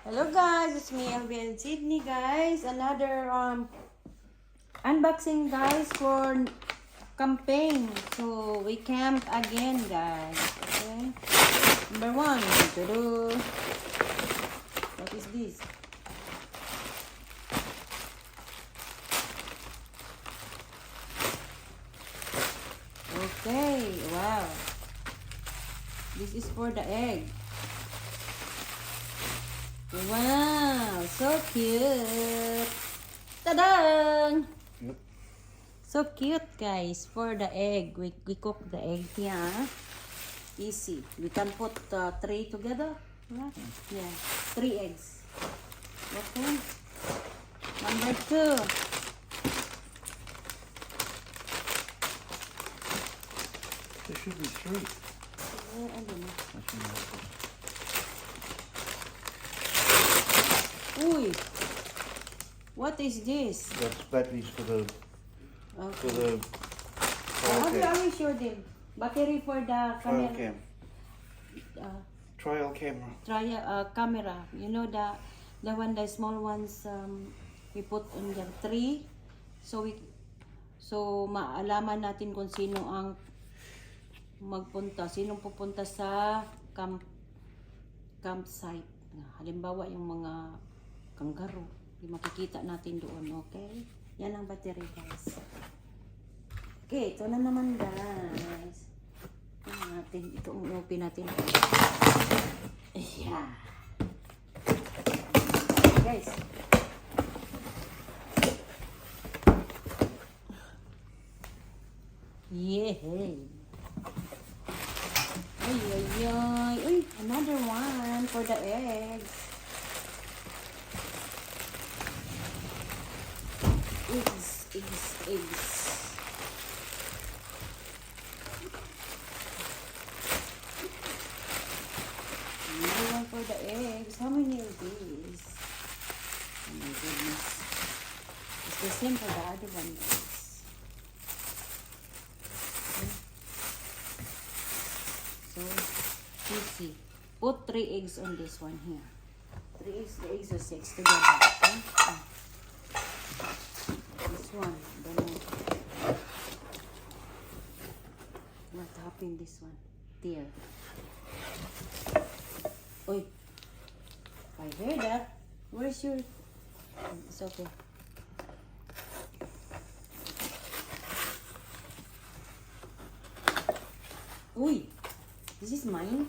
Hello guys, it's me, LB and Sydney guys. Another unboxing guys for campaign. So we camped again guys. Okay. Number one. Ta-da. What is this? Okay, wow. This is for the egg. Wow, so cute. Ta-da! Yep. So cute, guys. For the egg, we cook the egg here. Easy. We can put 3 together. Right? Yeah, 3 eggs. Okay. Number 2. There should be 3. I don't know. Actually, no. Uy, what is this? That's batteries for the Okay. trial I cam. will show them. Battery for the Trial camera. cam. Trial camera. Camera. You know the one, the small ones we put on the tree. So maalaman natin kung sino ang magpunta, sinong pupunta sa campsite. Halimbawa yung mga kangaroo, makikita natin doon, okay? Yan ang battery guys. Okay, ito na naman guys. Ito ang open natin. Ayan. Guys. Yay! Ay, ay, ay. Uy, another one for the eggs. Eggs. Another one for the eggs. How many are these? Oh my goodness. It's the same for the other one, guys. Okay. So, easy. Put 3 eggs on this one here. 3 eggs, the eggs are 6 together. Okay? This one, don't know. What happened this one? There. Oi. I heard that. Where's your... It's okay. Uy. This is mine.